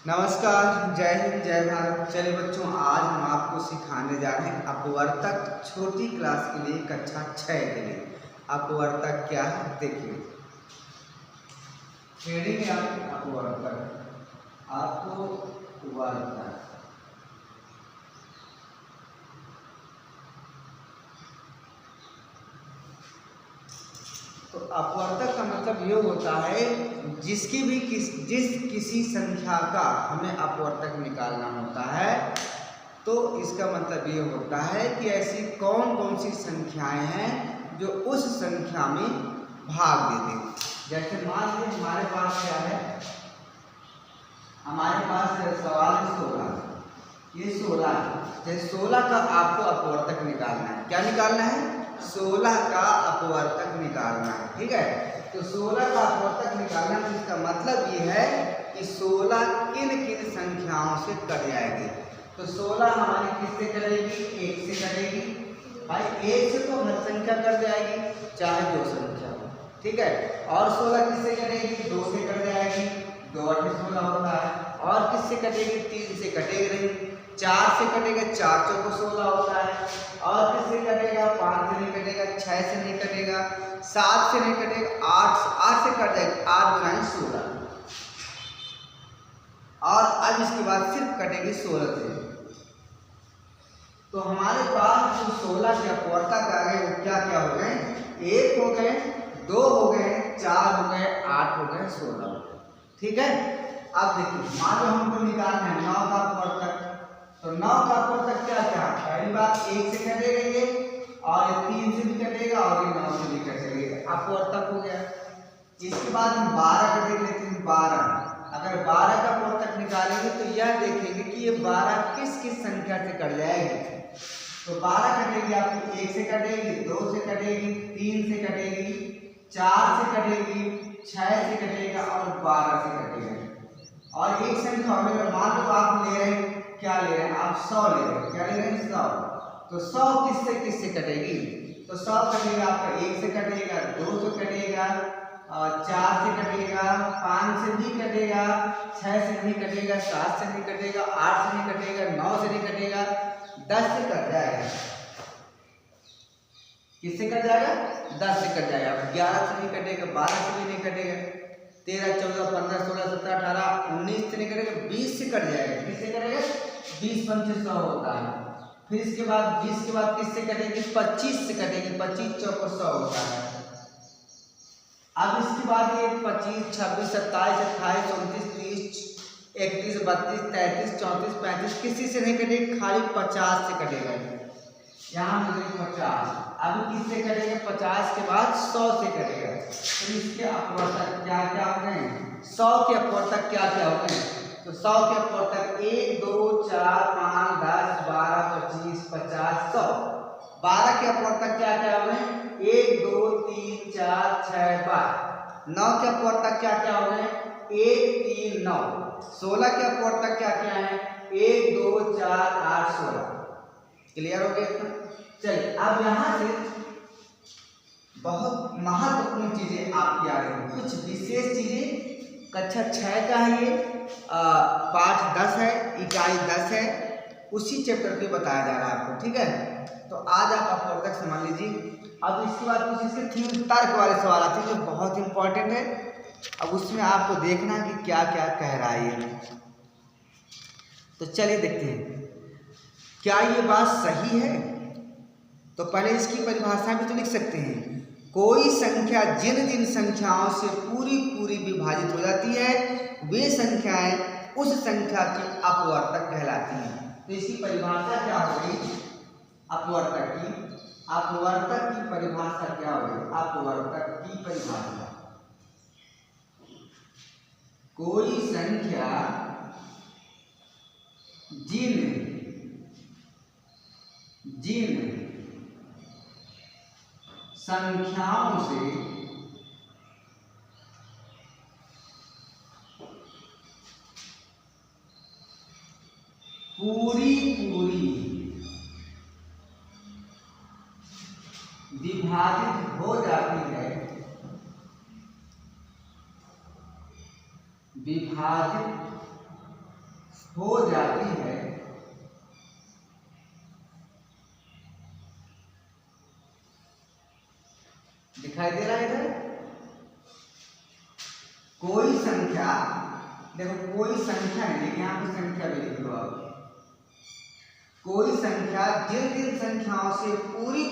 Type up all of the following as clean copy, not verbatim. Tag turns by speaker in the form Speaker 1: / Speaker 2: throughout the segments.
Speaker 1: नमस्कार, जय हिंद, जय भारत। चलिए बच्चों, आज हम आपको सिखाने जा रहे हैं अपवर्तक छोटी क्लास के लिए, कक्षा 6 के लिए। अपवर्तक क्या है देखिए। हेडिंग है आपकी अपवर्तक। अपवर्तक तो अपवर्तक का मतलब ये होता है जिस किसी संख्या का हमें अपवर्तक निकालना होता है, तो इसका मतलब ये होता है कि ऐसी कौन कौन सी संख्याएं हैं जो उस संख्या में भाग देते हैं। जैसे मान लीजिए हमारे पास क्या है, हमारे पास सवाल है 16। ये 16 है, 16 का आपको अपवर्तक निकालना है। क्या निकालना है? 16 का अपवर्तक निकालना है। ठीक है, तो 16 का अपवर्तक निकालना, इसका मतलब ये है कि 16 किन किन संख्याओं से कट जाएगी। तो 16 हमारी किससे कटेगी? 1 से कटेगी। भाई 1 से तो हर संख्या कट जाएगी, चाहे जो संख्या हो। ठीक है, और 16 किससे कटेगी? 2 से कट जाएगी, 2 8 16 होता है। और किससे कटेगी? 3 से कटेगी नहीं। 4 से कटेगा, 4 चौको 16 होता है। और किससे कटेगा? 5 से नहीं कटेगा, 6 से नहीं कटेगा, 7 से नहीं कटेगा, 8 से कट जाएगा। 8 गुना 16। और अब इसके बाद सिर्फ कटेगी 16 से। तो हमारे पास जो 16 के अपवर्तक आ गए वो क्या क्या हो गए? 1 हो गए, 2 हो गए, 4 हो गए, 8 हो गए, 16 हो गए। ठीक है, अब देखिए, मान लो हमको निकालना है 9 का अपवर्तक। तो 9 का अपवर्तक क्या क्या? पहली बात 1 से कटेगा ये, और 3 से भी कटेगा, और ये 9 से भी कटेगा। अपवर्तक हो गया। इसके बाद हम 12 का देख लेते हैं। 12, अगर 12 का अपवर्तक निकालेंगे तो यह देखेंगे कि ये 12 किस किस संख्या से कट जाएगी। तो 12 कटेगी आपकी 1 से कटेगी, 2 से कटेगी, 3 से कटेगी, 4 से कटेगी, 6 से कटेगा, और 12 से कटेगा। और एक संख्या में मान लो आप ले रहे हैं, क्या ले रहे हैं आप? 100 ले रहे हैं। क्या ले रहे हैं? 100। तो 100 किससे कटेगी? तो 100 कटेगा आपका 1 से कटेगा, 2 से कटेगा, 4 से कटेगा, 5 से भी कटेगा, 6 से नहीं कटेगा, 7 से नहीं कटेगा, 8 से नहीं कटेगा, 9 से नहीं कटेगा, 10 से कट जाएगा। किससे कट जाएगा? 10 से कट जाएगा। 11 से नहीं कटेगा, 12 से भी नहीं कटेगा, 13 14 15 16 17 18 19 से नहीं कटेगा, 20 से कट जाएगा। किससे कटेगा? 20 25 100 होता है। फिर इसके बाद 20 के बाद किससे कटेगी? 25 से कटेगी, 25 चौको 100 होता है। अब इसके बाद ये 25 26 27 28 29 30 31 32 33 34 35 किसी से नहीं कटेगी, खाली 50 से कटेगा। यहाँ मुझे 50। अब किससे कटेगा? 50 के बाद 100 से कटेगा। तो इसके अपवर्तक क्या क्या हो गए? 100 के अपवर्तक क्या क्या हो गए? तो 100 के अपवर्तक 1 2 4 5 10 12 25 50 100। 12 के अपवर्तक क्या क्या हो गए? 1 2 3 4 6 12। 9 के अपवर्तक क्या क्या हो गए? 1 3 9। 16 के अपवर्तक क्या क्या है? 1 2 4 8 16। क्लियर हो गया? चलिए, अब यहाँ से बहुत महत्वपूर्ण चीजें आपकी आ रही हैं, कुछ विशेष चीजें। कक्षा 6 का है ये, पाठ 10 है, इकाई 10 है, उसी चैप्टर पे बताया जा रहा है आपको। ठीक है, तो आज आप अपवर्तक समझ लीजिए। अब इसके बाद कुछ इसके थ्योरी तर्क वाले सवाल आते हैं जो बहुत इंपॉर्टेंट है। अब उसमें आपको देखना है कि क्या क्या कह रहा है ये। तो चलिए देखते हैं, क्या ये बात सही है? तो पहले इसकी परिभाषा भी तो लिख सकते हैं। कोई संख्या जिन जिन संख्याओं से पूरी पूरी विभाजित हो जाती है, वे संख्याएं उस संख्या की अपवर्तक कहलाती हैं। तो इसकी परिभाषा क्या होगी? अपवर्तक की परिभाषा क्या होगी? अपवर्तक की परिभाषा, कोई संख्या जिन संख्याओं से पूरी पूरी विभाजित हो जाती है, विभाजित हो जाती है, दिखाई दे रहा है इधर कोई संख्या, देखो कोई संख्या नहीं, लेकिन यहाँ पे संख्या भी लिख लो आप। कोई संख्या जिन संख्याओं से पूरी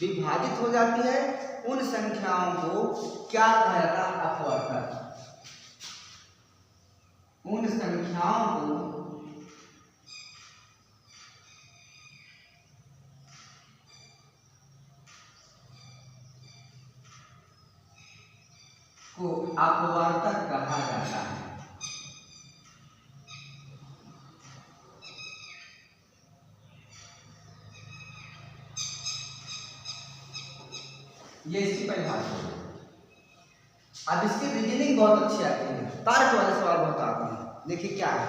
Speaker 1: विभाजित हो जाती है उन संख्याओं को क्या कहा जाता है? अपवर्तक। उन संख्याओं को अपवर्तक कहा जाता है। ये इसकी परिभाषा है। अब इसकी रीजनिंग बहुत अच्छी आती है, तर्क वाले सवाल बहुत आते हैं। देखिए क्या है,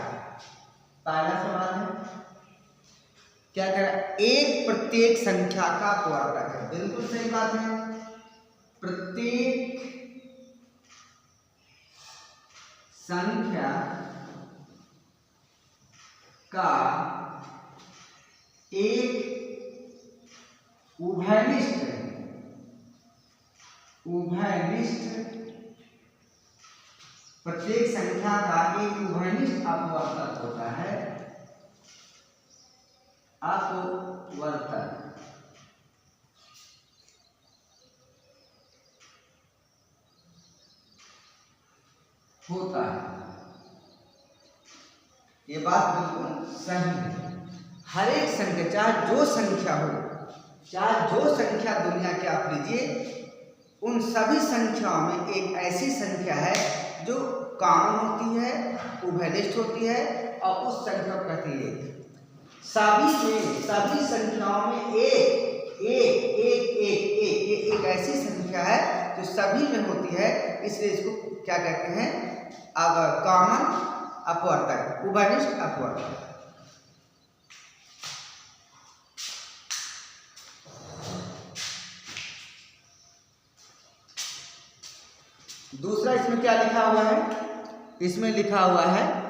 Speaker 1: पहला सवाल है क्या कह रहा है? एक प्रत्येक संख्या का अपवर्तक है। बिल्कुल सही बात है, प्रत्येक संख्या का एक उभयनिष्ठ प्रत्येक संख्या का एक उभयनिष्ठ अपवर्तक होता है। अपवर्तक होता है, ये बात बिल्कुल सही है। हर एक संख्या, चाहे जो संख्या हो, चाहे जो संख्या दुनिया की आप लीजिए, उन सभी संख्याओं में एक ऐसी संख्या है जो कॉमन होती है, उभयनिष्ठ होती है, और उस संख्या को कहते हैं। सभी संख्याओं में एक ऐसी संख्या है जो सभी में होती है, इसलिए इसको क्या कहते हैं? कॉमन अपवर्तक, उभयनिष्ठ अपवर्तक। दूसरा इसमें क्या लिखा हुआ है? इसमें लिखा हुआ है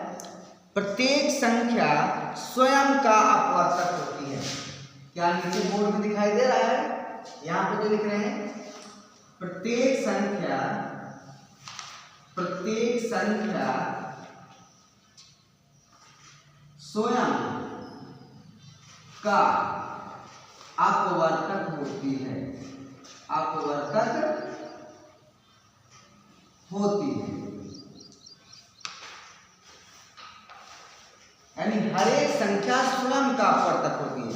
Speaker 1: प्रत्येक संख्या स्वयं का अपवर्तक होती है। क्या नीचे बोर्ड में दिखाई दे रहा है? यहाँ पे जो लिख रहे हैं, प्रत्येक संख्या स्वयं का अपवर्तक होती है, अपवर्तक होती है। यानी हर एक संख्या स्वयं का अपवर्तक होती है।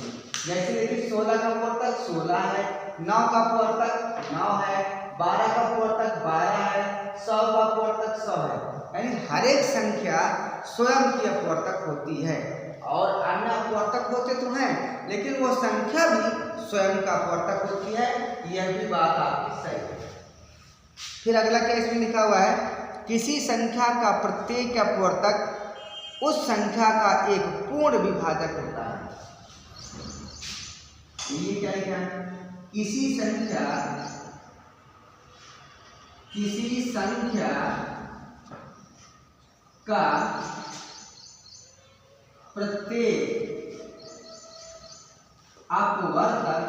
Speaker 1: जैसे देखिए 16 का अपवर्तक 16 है, 9 का अपवर्तक 9 है, 12 का अपवर्तक 12 है, 100 का अपवर्तक 100 है। यानी हर एक संख्या स्वयं की अपवर्तक होती है, और अन्य अपवर्तक होते तो हैं, लेकिन वो संख्या भी स्वयं का अपवर्तक होती है। यह भी बात आपकी सही है। फिर अगला क्या इसमें लिखा हुआ है? किसी संख्या का प्रत्येक अपवर्तक उस संख्या का एक पूर्ण विभाजक होता है। ये क्या लिखा है? किसी संख्या का प्रत्येक अपवर्तक,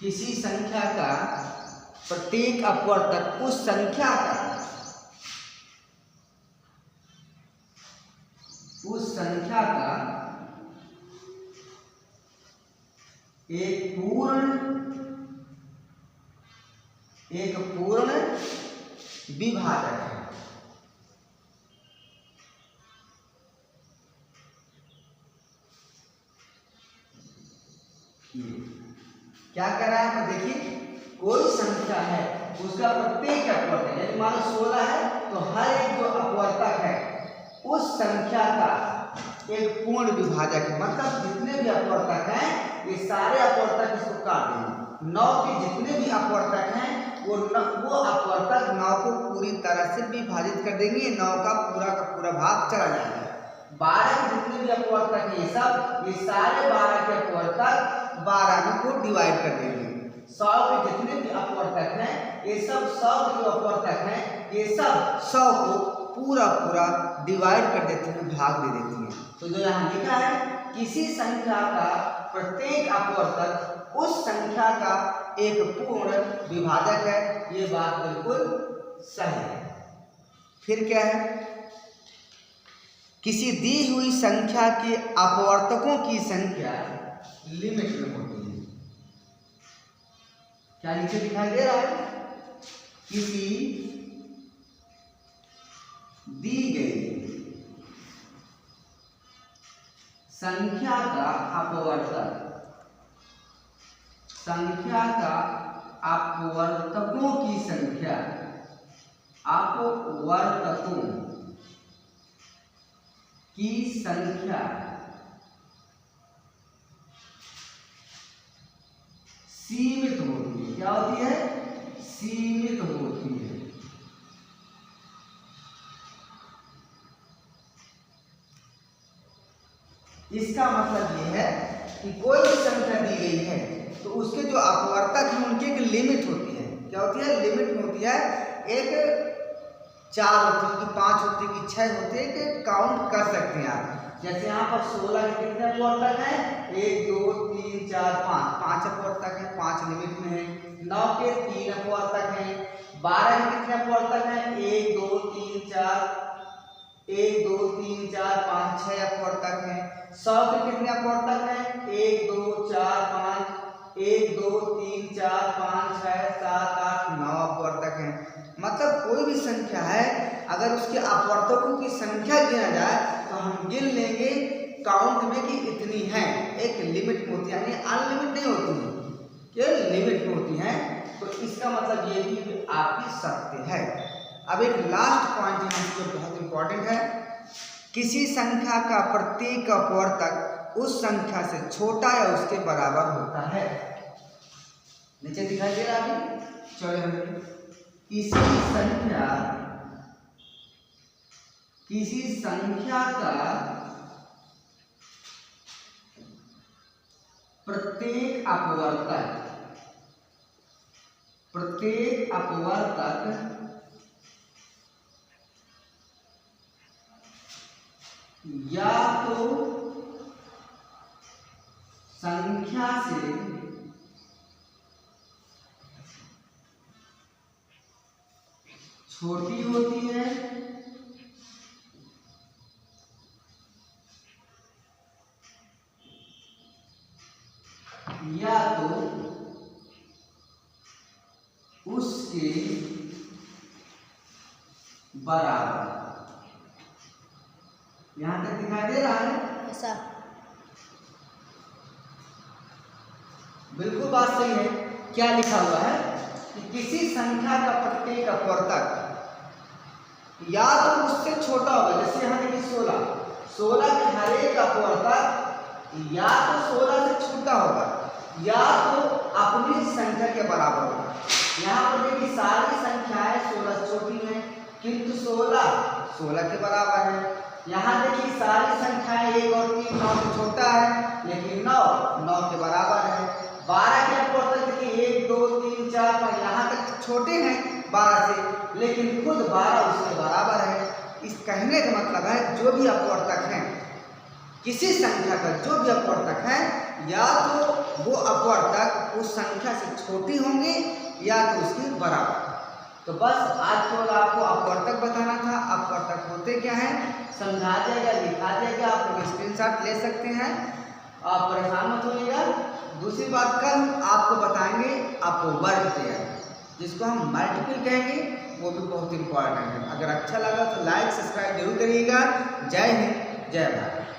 Speaker 1: किसी संख्या का प्रत्येक अपवर्तक उस संख्या का एक पूर्ण विभाजक है। क्या कह रहा है? देखिए कोई संख्या है, उसका प्रत्येक अपवर्तक, यदि मान लो 16 है तो हर एक जो अपवर्तक है उस संख्या का एक पूर्ण विभाजक है। मतलब जितने भी अपवर्तक हैं ये सारे अपवर्तक इसको काट देंगे। 9 के जितने भी अपवर्तक हैं वो अपवर्तक 9 को पूरी तरह से विभाजित कर देंगे, 9 का पूरा भाग चला जाएगा। 12 के जितने भी अपवर्तक हैं ये सारे 12 के अपवर्तक 12 में को डिवाइड कर देंगे। 100 के जितने भी अपवर्तक हैं ये सब 100 के जो अपवर्तक हैं ये सब 100 को पूरा पूरा डिवाइड कर देती हैं, भाग दे देती हैं। तो जो यहाँ लिखा है किसी संख्या का प्रत्येक अपवर्तक उस संख्या का एक पूर्ण विभाजक है, ये बात बिल्कुल सही है। फिर क्या है, किसी दी हुई संख्या के अपवर्तकों की संख्या लिमिट में होती है। क्या नीचे दिखाई दे रहा है, किसी दी गई संख्या का अपवर्तक, संख्या का अपवर्तकों की संख्या, अपवर्तकों की संख्या सीमित होती है। क्या होती है, सीमित होती है। इसका मतलब ये है कि कोई भी संख्या दी गई है तो उसके जो अपवर्तक हैं उनकी एक लिमिट होती है। क्या होती है, लिमिट होती है। एक 4 होती है कि 5 होती है कि 6 होती है कि काउंट कर सकते हैं आप। जैसे यहाँ पर 16 के कितने अपवर्तक हैं, 1 2 3 4 5 अपवर्तक हैं, 5 लिमिट में है। 9 के 3 अपवर्तक हैं। 12 के कितने अपवर्तक हैं, 1 2 3 4 1 2 3 4 5 6 अपवर्तक हैं। 100 के कितने अपवर्तक हैं, 1 2 4 5 1 2 3 4 5 6 7 8 9 अपवर्तक हैं। मतलब कोई भी संख्या है अगर उसके अपवर्तकों की संख्या गिना जाए तो हम गिन लेंगे काउंट में कि इतनी है। एक लिमिट में होती है, यानी अनलिमिट नहीं होती है, केवल लिमिट में होती है। तो इसका मतलब ये भी आपकी सत्य है। अब एक लास्ट पॉइंट यहाँ पे बहुत इंपॉर्टेंट है, किसी संख्या का प्रत्येक अपवर्तक उस संख्या से छोटा या उसके बराबर होता है। नीचे दिखाई दे रहा है, चलो किसी संख्या का प्रत्येक अपवर्तक या तो संख्या से छोटी होती है या तो उसके बराबर। यहां तक दिखाई दे रहा है ऐसा? बिल्कुल बात सही है। क्या लिखा हुआ है कि किसी संख्या का प्रत्येक अपवर्तक या तो उससे छोटा होगा। जैसे यहाँ देखिए 16 के हर एक अपवर्तक या तो 16 से छोटा होगा या तो अपनी संख्या के बराबर होगा। यहाँ पर देखिए सारी संख्याएं 16 से छोटी हैं किंतु 16 के बराबर है। यहाँ देखिए सारी संख्याएं 1 और 3 9 से छोटा है लेकिन 9 के बराबर है। 12 के अपवर्तक देखिए 1 2 3 4 5 यहाँ तक छोटे हैं 12 से, लेकिन खुद 12 उसके बराबर है। इस कहने का मतलब है जो भी अपवर्तक हैं किसी संख्या का, जो भी अपवर्तक है या तो वो अपवर्तक उस संख्या से छोटी होंगे या तो उसके बराबर। तो बस आज केवल आपको अपवर्तक बताना था। अपवर्तक होते क्या हैं समझा दिया गया, लिखा दिया गया, आप लोग स्क्रीनशॉट ले सकते हैं। आप परेशान मत होइएगा। दूसरी बात कल आपको बताएंगे अपवर्ग, जिसको हम मल्टीपल कहेंगे, वो भी बहुत इंपॉर्टेंट है। अगर अच्छा लगा तो लाइक सब्सक्राइब जरूर करिएगा। जय हिंद, जय भारत।